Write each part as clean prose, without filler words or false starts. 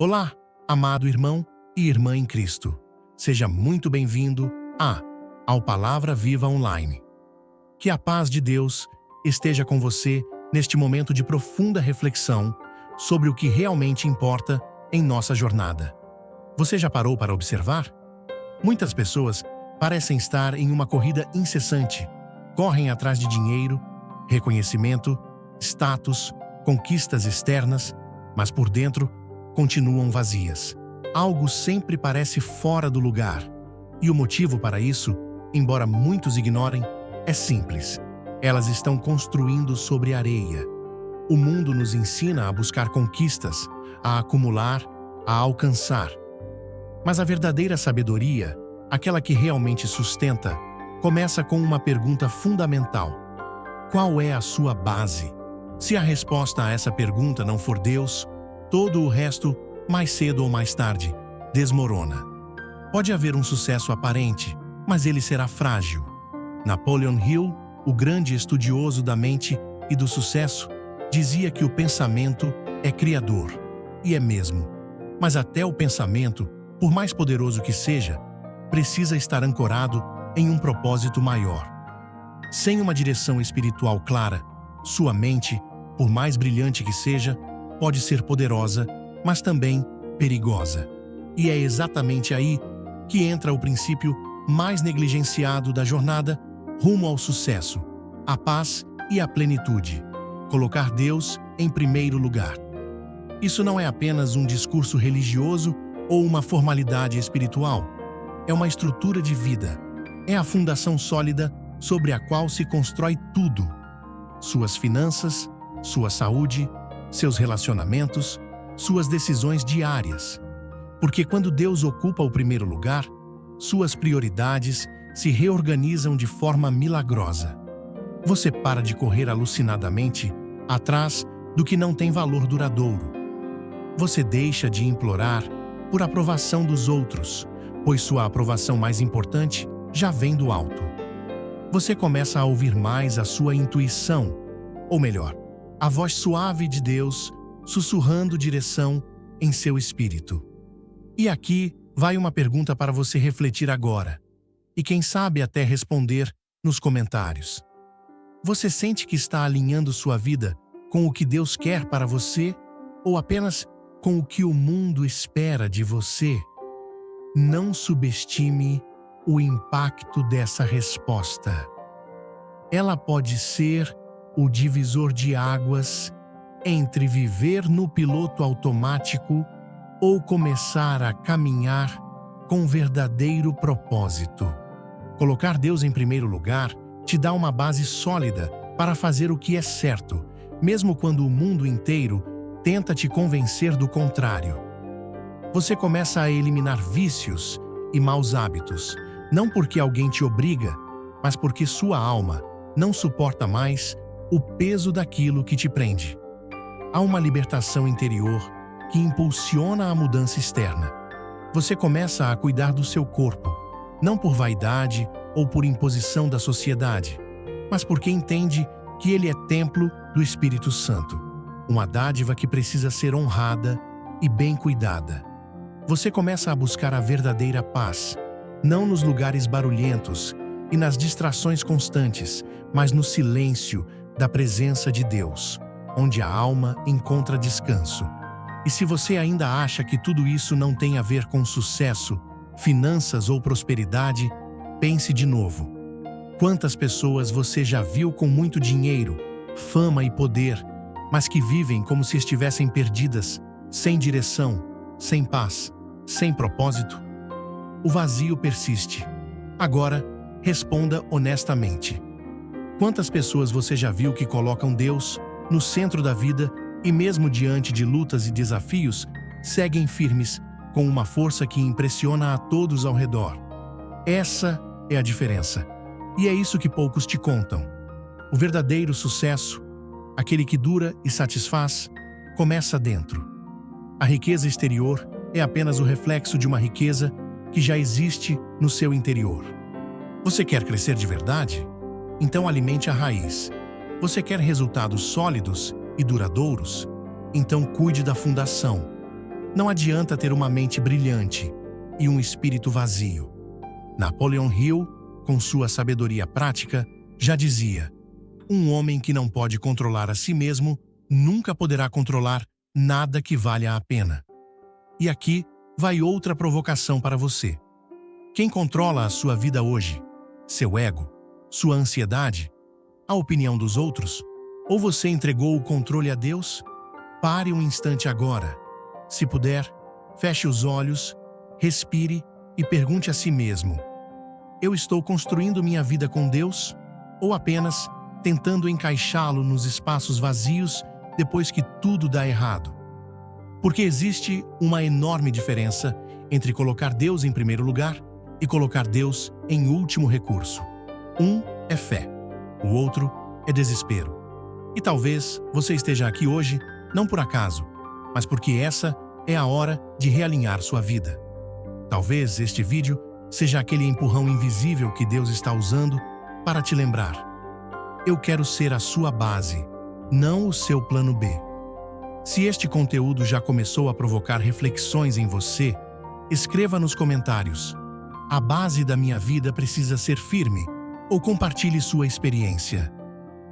Olá, amado irmão e irmã em Cristo. Seja muito bem-vindo ao Palavra Viva Online. Que a paz de Deus esteja com você neste momento de profunda reflexão sobre o que realmente importa em nossa jornada. Você já parou para observar? Muitas pessoas parecem estar em uma corrida incessante. Correm atrás de dinheiro, reconhecimento, status, conquistas externas, mas por dentro continuam vazias. Algo sempre parece fora do lugar. E o motivo para isso, embora muitos ignorem, é simples. Elas estão construindo sobre areia. O mundo nos ensina a buscar conquistas, a acumular, a alcançar. Mas a verdadeira sabedoria, aquela que realmente sustenta, começa com uma pergunta fundamental. Qual é a sua base? Se a resposta a essa pergunta não for Deus, todo o resto, mais cedo ou mais tarde, desmorona. Pode haver um sucesso aparente, mas ele será frágil. Napoleon Hill, o grande estudioso da mente e do sucesso, dizia que o pensamento é criador. E é mesmo. Mas até o pensamento, por mais poderoso que seja, precisa estar ancorado em um propósito maior. Sem uma direção espiritual clara, sua mente, por mais brilhante que seja, pode ser poderosa, mas também perigosa. E é exatamente aí que entra o princípio mais negligenciado da jornada rumo ao sucesso, a paz e a plenitude. Colocar Deus em primeiro lugar. Isso não é apenas um discurso religioso ou uma formalidade espiritual. É uma estrutura de vida. É a fundação sólida sobre a qual se constrói tudo. Suas finanças, sua saúde, seus relacionamentos, suas decisões diárias. Porque quando Deus ocupa o primeiro lugar, suas prioridades se reorganizam de forma milagrosa. Você para de correr alucinadamente atrás do que não tem valor duradouro. Você deixa de implorar por aprovação dos outros, pois sua aprovação mais importante já vem do alto. Você começa a ouvir mais a sua intuição, ou melhor, a voz suave de Deus sussurrando direção em seu espírito. E aqui vai uma pergunta para você refletir agora, e quem sabe até responder nos comentários. Você sente que está alinhando sua vida com o que Deus quer para você, ou apenas com o que o mundo espera de você? Não subestime o impacto dessa resposta. Ela pode ser o divisor de águas entre viver no piloto automático ou começar a caminhar com verdadeiro propósito. Colocar Deus em primeiro lugar te dá uma base sólida para fazer o que é certo, mesmo quando o mundo inteiro tenta te convencer do contrário. Você começa a eliminar vícios e maus hábitos, não porque alguém te obriga, mas porque sua alma não suporta mais o peso daquilo que te prende. Há uma libertação interior que impulsiona a mudança externa. Você começa a cuidar do seu corpo, não por vaidade ou por imposição da sociedade, mas porque entende que ele é templo do Espírito Santo, uma dádiva que precisa ser honrada e bem cuidada. Você começa a buscar a verdadeira paz, não nos lugares barulhentos e nas distrações constantes, mas no silêncio da presença de Deus, onde a alma encontra descanso. E se você ainda acha que tudo isso não tem a ver com sucesso, finanças ou prosperidade, pense de novo. Quantas pessoas você já viu com muito dinheiro, fama e poder, mas que vivem como se estivessem perdidas, sem direção, sem paz, sem propósito? O vazio persiste. Agora, responda honestamente. Quantas pessoas você já viu que colocam Deus no centro da vida e mesmo diante de lutas e desafios, seguem firmes com uma força que impressiona a todos ao redor? Essa é a diferença. E é isso que poucos te contam. O verdadeiro sucesso, aquele que dura e satisfaz, começa dentro. A riqueza exterior é apenas o reflexo de uma riqueza que já existe no seu interior. Você quer crescer de verdade? Então alimente a raiz. Você quer resultados sólidos e duradouros? Então cuide da fundação. Não adianta ter uma mente brilhante e um espírito vazio. Napoleon Hill, com sua sabedoria prática, já dizia: um homem que não pode controlar a si mesmo nunca poderá controlar nada que valha a pena. E aqui vai outra provocação para você. Quem controla a sua vida hoje? Seu ego? Sua ansiedade? A opinião dos outros? Ou você entregou o controle a Deus? Pare um instante agora. Se puder, feche os olhos, respire e pergunte a si mesmo: eu estou construindo minha vida com Deus? Ou apenas tentando encaixá-lo nos espaços vazios depois que tudo dá errado? Porque existe uma enorme diferença entre colocar Deus em primeiro lugar e colocar Deus em último recurso. Um é fé, o outro é desespero. E talvez você esteja aqui hoje não por acaso, mas porque essa é a hora de realinhar sua vida. Talvez este vídeo seja aquele empurrão invisível que Deus está usando para te lembrar: eu quero ser a sua base, não o seu plano B. Se este conteúdo já começou a provocar reflexões em você, escreva nos comentários: a base da minha vida precisa ser firme, ou compartilhe sua experiência.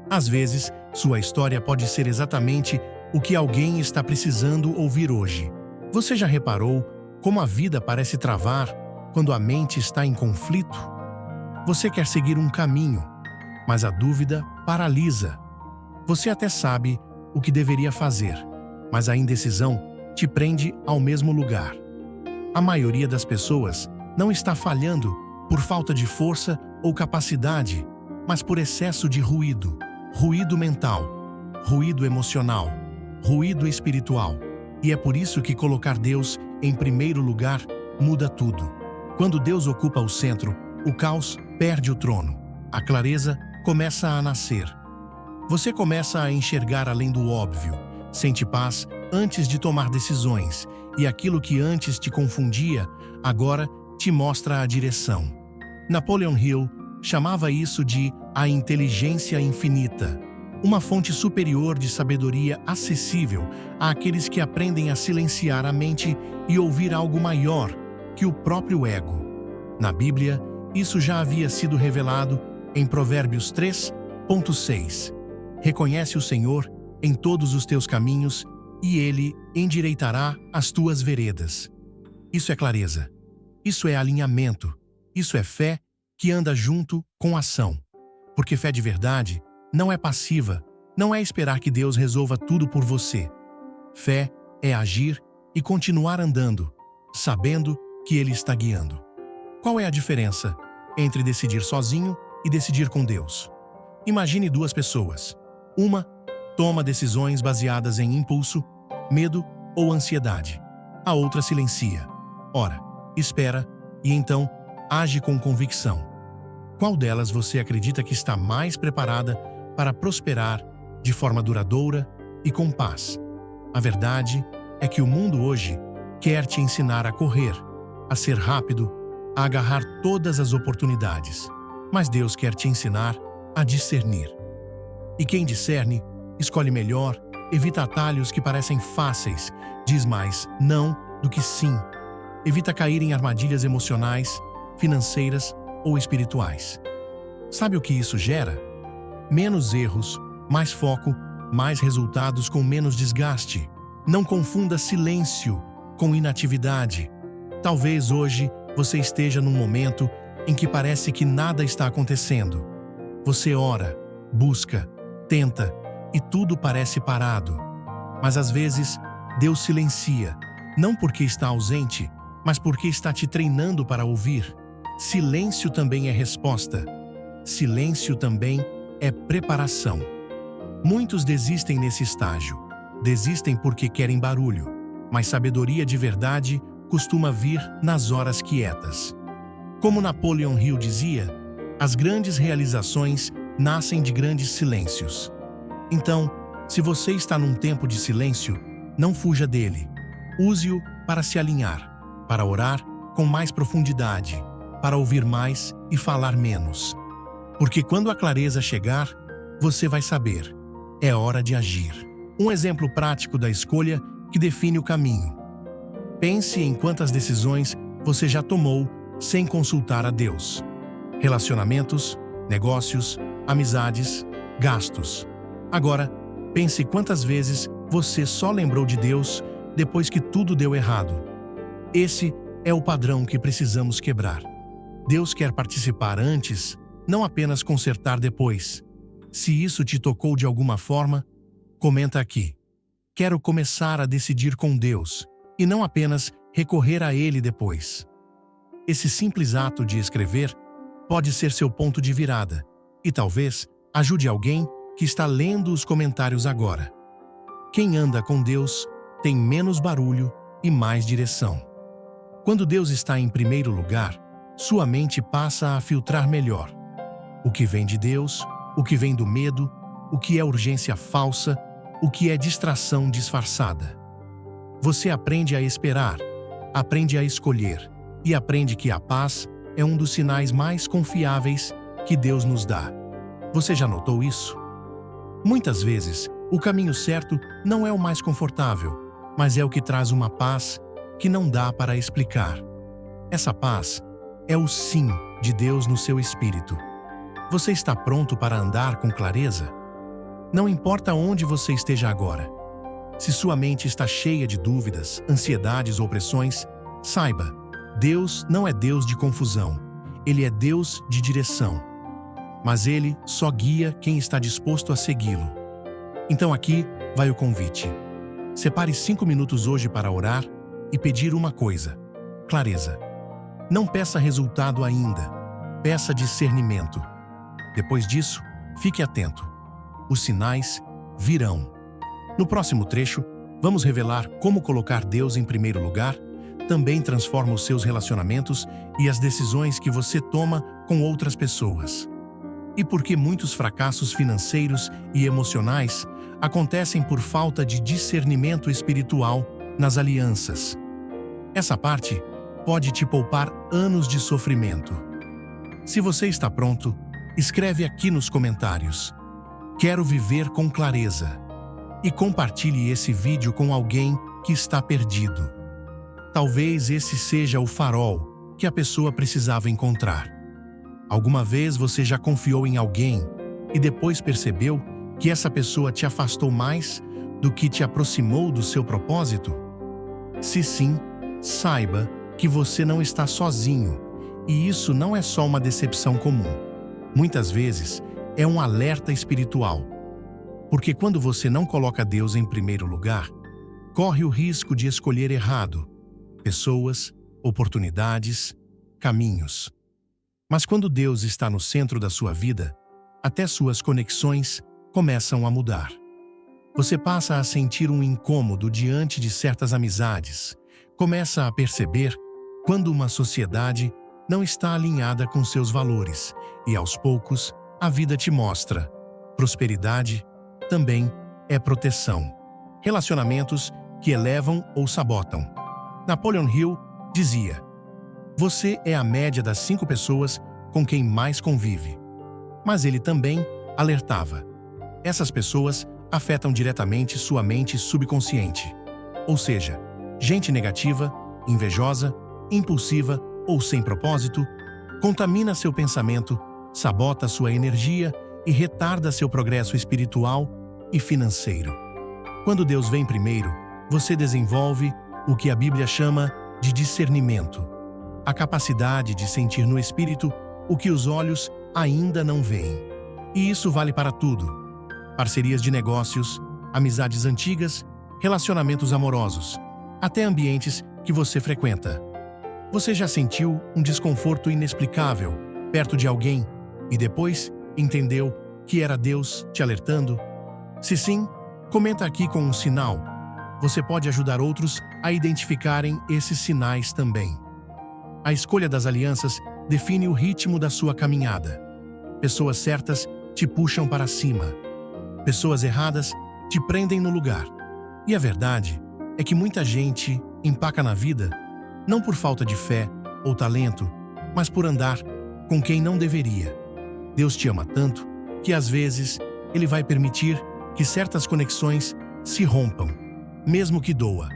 Às vezes, sua história pode ser exatamente o que alguém está precisando ouvir hoje. Você já reparou como a vida parece travar quando a mente está em conflito? Você quer seguir um caminho, mas a dúvida paralisa. Você até sabe o que deveria fazer, mas a indecisão te prende ao mesmo lugar. A maioria das pessoas não está falhando por falta de força ou capacidade, mas por excesso de ruído. Ruído mental, ruído emocional, ruído espiritual. E é por isso que colocar Deus em primeiro lugar muda tudo. Quando Deus ocupa o centro, o caos perde o trono. A clareza começa a nascer. Você começa a enxergar além do óbvio, sente paz antes de tomar decisões, e aquilo que antes te confundia, agora te mostra a direção. Napoleon Hill chamava isso de a inteligência infinita, uma fonte superior de sabedoria acessível àqueles que aprendem a silenciar a mente e ouvir algo maior que o próprio ego. Na Bíblia, isso já havia sido revelado em Provérbios 3:6. Reconhece o Senhor em todos os teus caminhos e Ele endireitará as tuas veredas. Isso é clareza. Isso é alinhamento. Isso é fé que anda junto com ação. Porque fé de verdade não é passiva, não é esperar que Deus resolva tudo por você. Fé é agir e continuar andando, sabendo que Ele está guiando. Qual é a diferença entre decidir sozinho e decidir com Deus? Imagine duas pessoas. Uma toma decisões baseadas em impulso, medo ou ansiedade. A outra silencia, ora, espera e então age com convicção. Qual delas você acredita que está mais preparada para prosperar de forma duradoura e com paz? A verdade é que o mundo hoje quer te ensinar a correr, a ser rápido, a agarrar todas as oportunidades. Mas Deus quer te ensinar a discernir. E quem discerne, escolhe melhor, evita atalhos que parecem fáceis, diz mais não do que sim. Evita cair em armadilhas emocionais, financeiras ou espirituais. Sabe o que isso gera? Menos erros, mais foco, mais resultados com menos desgaste. Não confunda silêncio com inatividade. Talvez hoje você esteja num momento em que parece que nada está acontecendo. Você ora, busca, tenta e tudo parece parado. Mas às vezes Deus silencia, não porque está ausente, mas porque está te treinando para ouvir. Silêncio também é resposta. Silêncio também é preparação. Muitos desistem nesse estágio. Desistem porque querem barulho, mas sabedoria de verdade costuma vir nas horas quietas. Como Napoleon Hill dizia, as grandes realizações nascem de grandes silêncios. Então, se você está num tempo de silêncio, não fuja dele. Use-o para se alinhar, para orar com mais profundidade, para ouvir mais e falar menos. Porque quando a clareza chegar, você vai saber. É hora de agir. Um exemplo prático da escolha que define o caminho. Pense em quantas decisões você já tomou sem consultar a Deus. Relacionamentos, negócios, amizades, gastos. Agora, pense quantas vezes você só lembrou de Deus depois que tudo deu errado. Esse é o padrão que precisamos quebrar. Deus quer participar antes, não apenas consertar depois. Se isso te tocou de alguma forma, comenta aqui. Quero começar a decidir com Deus e não apenas recorrer a Ele depois. Esse simples ato de escrever pode ser seu ponto de virada e talvez ajude alguém que está lendo os comentários agora. Quem anda com Deus tem menos barulho e mais direção. Quando Deus está em primeiro lugar, sua mente passa a filtrar melhor. O que vem de Deus, o que vem do medo, o que é urgência falsa, o que é distração disfarçada. Você aprende a esperar, aprende a escolher e aprende que a paz é um dos sinais mais confiáveis que Deus nos dá. Você já notou isso? Muitas vezes, o caminho certo não é o mais confortável, mas é o que traz uma paz que não dá para explicar. Essa paz é o sim de Deus no seu espírito. Você está pronto para andar com clareza? Não importa onde você esteja agora. Se sua mente está cheia de dúvidas, ansiedades ou pressões, saiba, Deus não é Deus de confusão. Ele é Deus de direção. Mas Ele só guia quem está disposto a segui-lo. Então aqui vai o convite. Separe 5 minutos hoje para orar e pedir uma coisa: clareza. Não peça resultado ainda. Peça discernimento. Depois disso, fique atento. Os sinais virão. No próximo trecho, vamos revelar como colocar Deus em primeiro lugar também transforma os seus relacionamentos e as decisões que você toma com outras pessoas. E por que muitos fracassos financeiros e emocionais acontecem por falta de discernimento espiritual nas alianças. Essa parte pode te poupar anos de sofrimento. Se você está pronto, escreve aqui nos comentários: "Quero viver com clareza", e compartilhe esse vídeo com alguém que está perdido. Talvez esse seja o farol que a pessoa precisava encontrar. Alguma vez você já confiou em alguém e depois percebeu que essa pessoa te afastou mais do que te aproximou do seu propósito? Se sim, saiba que você não está sozinho, e isso não é só uma decepção comum. Muitas vezes é um alerta espiritual. Porque quando você não coloca Deus em primeiro lugar, corre o risco de escolher errado pessoas, oportunidades, caminhos. Mas quando Deus está no centro da sua vida, até suas conexões começam a mudar. Você passa a sentir um incômodo diante de certas amizades, começa a perceber quando uma sociedade não está alinhada com seus valores, e aos poucos a vida te mostra: prosperidade também é proteção. Relacionamentos que elevam ou sabotam. Napoleon Hill dizia: "Você é a média das 5 pessoas com quem mais convive." Mas ele também alertava: essas pessoas afetam diretamente sua mente subconsciente. Ou seja, gente negativa, invejosa, impulsiva ou sem propósito, contamina seu pensamento, sabota sua energia e retarda seu progresso espiritual e financeiro. Quando Deus vem primeiro, você desenvolve o que a Bíblia chama de discernimento, a capacidade de sentir no espírito o que os olhos ainda não veem. E isso vale para tudo: parcerias de negócios, amizades antigas, relacionamentos amorosos, até ambientes que você frequenta. Você já sentiu um desconforto inexplicável perto de alguém e depois entendeu que era Deus te alertando? Se sim, comenta aqui com um sinal. Você pode ajudar outros a identificarem esses sinais também. A escolha das alianças define o ritmo da sua caminhada. Pessoas certas te puxam para cima. Pessoas erradas te prendem no lugar. E a verdade é que muita gente empaca na vida não por falta de fé ou talento, mas por andar com quem não deveria. Deus te ama tanto que às vezes Ele vai permitir que certas conexões se rompam, mesmo que doa,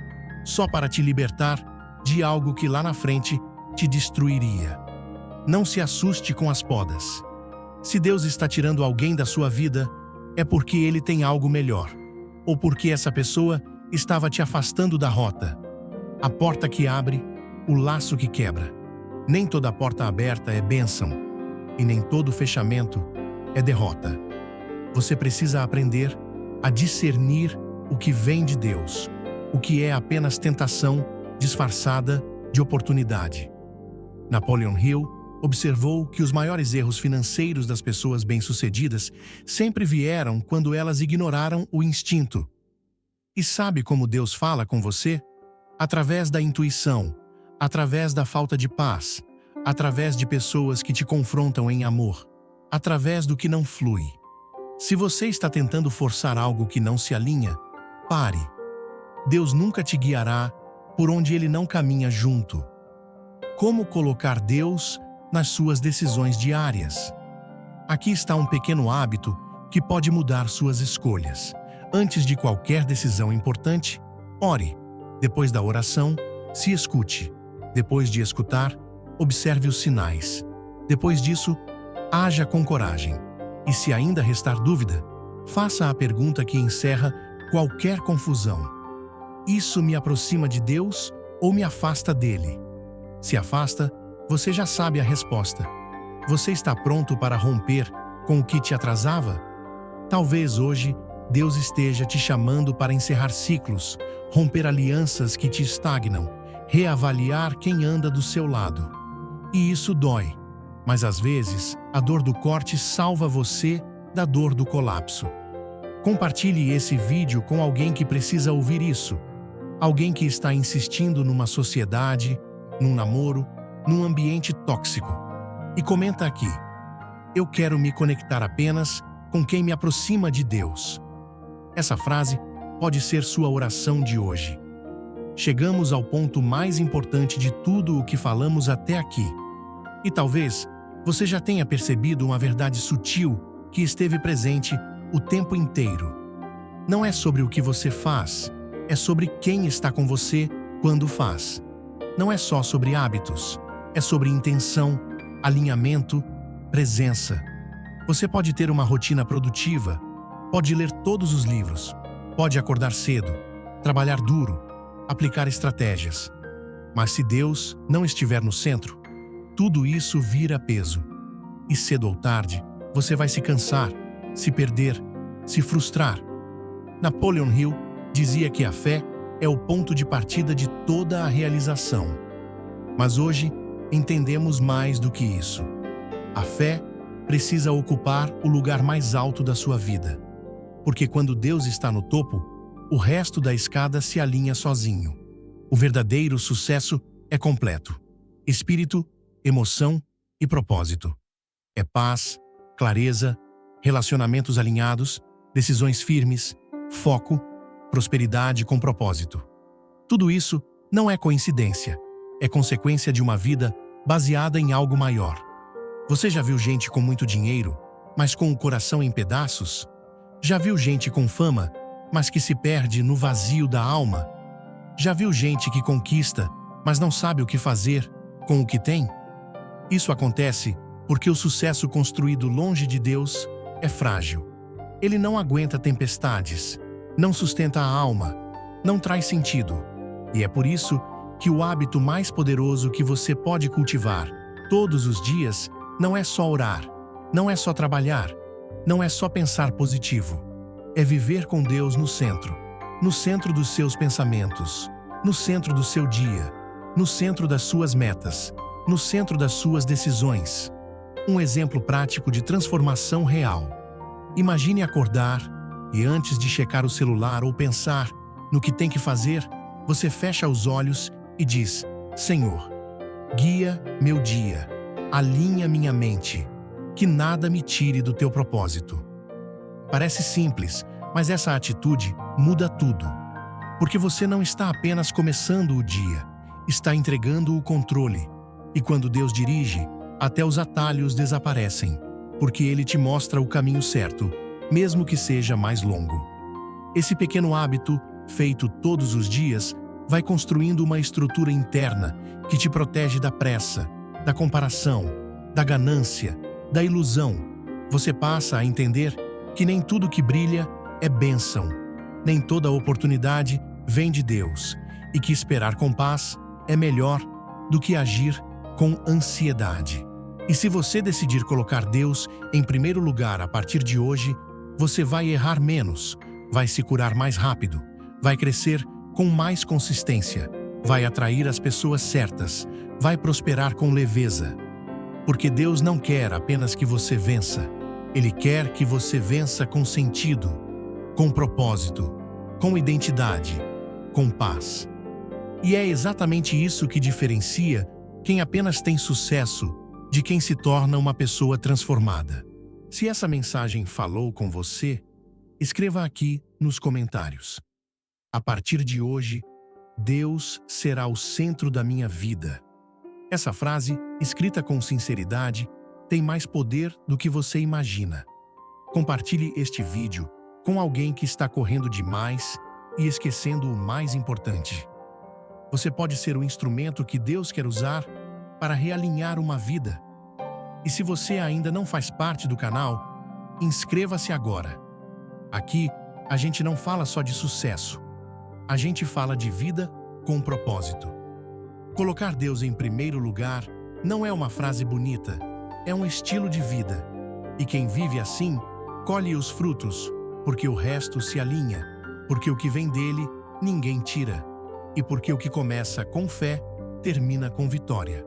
só para te libertar de algo que lá na frente te destruiria. Não se assuste com as podas. Se Deus está tirando alguém da sua vida, é porque Ele tem algo melhor, ou porque essa pessoa estava te afastando da rota. A porta que abre, o laço que quebra. Nem toda porta aberta é bênção, e nem todo fechamento é derrota. Você precisa aprender a discernir o que vem de Deus, o que é apenas tentação disfarçada de oportunidade. Napoleon Hill observou que os maiores erros financeiros das pessoas bem-sucedidas sempre vieram quando elas ignoraram o instinto. E sabe como Deus fala com você? Através da intuição, através da falta de paz, através de pessoas que te confrontam em amor, através do que não flui. Se você está tentando forçar algo que não se alinha, pare. Deus nunca te guiará por onde Ele não caminha junto. Como colocar Deus nas suas decisões diárias? Aqui está um pequeno hábito que pode mudar suas escolhas. Antes de qualquer decisão importante, ore. Depois da oração, se escute. Depois de escutar, observe os sinais. Depois disso, haja com coragem. E se ainda restar dúvida, faça a pergunta que encerra qualquer confusão. Isso me aproxima de Deus ou me afasta dele? Se afasta, você já sabe a resposta. Você está pronto para romper com o que te atrasava? Talvez hoje Deus esteja te chamando para encerrar ciclos, romper alianças que te estagnam, reavaliar quem anda do seu lado. E isso dói, mas às vezes a dor do corte salva você da dor do colapso. Compartilhe esse vídeo com alguém que precisa ouvir isso. Alguém que está insistindo numa sociedade, num namoro, num ambiente tóxico. E comenta aqui: eu quero me conectar apenas com quem me aproxima de Deus. Essa frase pode ser sua oração de hoje. Chegamos ao ponto mais importante de tudo o que falamos até aqui. E talvez você já tenha percebido uma verdade sutil que esteve presente o tempo inteiro. Não é sobre o que você faz, é sobre quem está com você quando faz. Não é só sobre hábitos, é sobre intenção, alinhamento, presença. Você pode ter uma rotina produtiva, pode ler todos os livros, pode acordar cedo, trabalhar duro, aplicar estratégias. Mas se Deus não estiver no centro, tudo isso vira peso. E cedo ou tarde, você vai se cansar, se perder, se frustrar. Napoleon Hill dizia que a fé é o ponto de partida de toda a realização. Mas hoje, entendemos mais do que isso. A fé precisa ocupar o lugar mais alto da sua vida. Porque quando Deus está no topo, o resto da escada se alinha sozinho. O verdadeiro sucesso é completo. Espírito, emoção e propósito. É paz, clareza, relacionamentos alinhados, decisões firmes, foco, prosperidade com propósito. Tudo isso não é coincidência, é consequência de uma vida baseada em algo maior. Você já viu gente com muito dinheiro, mas com o coração em pedaços? Já viu gente com fama, mas que se perde no vazio da alma? Já viu gente que conquista, mas não sabe o que fazer com o que tem? Isso acontece porque o sucesso construído longe de Deus é frágil. Ele não aguenta tempestades, não sustenta a alma, não traz sentido. E é por isso que o hábito mais poderoso que você pode cultivar todos os dias não é só orar, não é só trabalhar, não é só pensar positivo. É viver com Deus no centro dos seus pensamentos, no centro do seu dia, no centro das suas metas, no centro das suas decisões. Um exemplo prático de transformação real. Imagine acordar e antes de checar o celular ou pensar no que tem que fazer, você fecha os olhos e diz: Senhor, guia meu dia, alinha minha mente, que nada me tire do teu propósito. Parece simples, mas essa atitude muda tudo. Porque você não está apenas começando o dia, está entregando o controle. E quando Deus dirige, até os atalhos desaparecem, porque Ele te mostra o caminho certo, mesmo que seja mais longo. Esse pequeno hábito, feito todos os dias, vai construindo uma estrutura interna que te protege da pressa, da comparação, da ganância, da ilusão. Você passa a entender que nem tudo que brilha é bênção, nem toda oportunidade vem de Deus, e que esperar com paz é melhor do que agir com ansiedade. E se você decidir colocar Deus em primeiro lugar a partir de hoje, você vai errar menos, vai se curar mais rápido, vai crescer com mais consistência, vai atrair as pessoas certas, vai prosperar com leveza. Porque Deus não quer apenas que você vença, Ele quer que você vença com sentido, com propósito, com identidade, com paz. E é exatamente isso que diferencia quem apenas tem sucesso de quem se torna uma pessoa transformada. Se essa mensagem falou com você, escreva aqui nos comentários. A partir de hoje, Deus será o centro da minha vida. Essa frase, escrita com sinceridade, tem mais poder do que você imagina. Compartilhe este vídeo com alguém que está correndo demais e esquecendo o mais importante. Você pode ser o instrumento que Deus quer usar para realinhar uma vida. E se você ainda não faz parte do canal, inscreva-se agora. Aqui, a gente não fala só de sucesso. A gente fala de vida com propósito. Colocar Deus em primeiro lugar não é uma frase bonita, é um estilo de vida. E quem vive assim, colhe os frutos, porque o resto se alinha, porque o que vem dele, ninguém tira. E porque o que começa com fé, termina com vitória.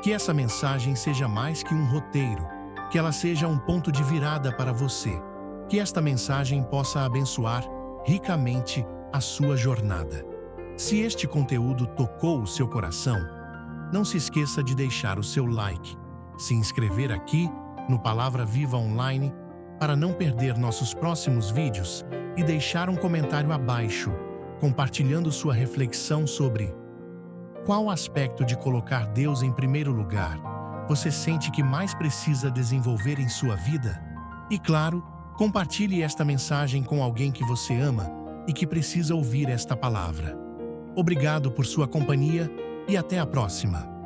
Que essa mensagem seja mais que um roteiro, que ela seja um ponto de virada para você. Que esta mensagem possa abençoar ricamente a sua jornada. Se este conteúdo tocou o seu coração, não se esqueça de deixar o seu like, se inscrever aqui no Palavra Viva Online para não perder nossos próximos vídeos e deixar um comentário abaixo, compartilhando sua reflexão sobre qual aspecto de colocar Deus em primeiro lugar você sente que mais precisa desenvolver em sua vida. E claro, compartilhe esta mensagem com alguém que você ama e que precisa ouvir esta palavra. Obrigado por sua companhia e até a próxima.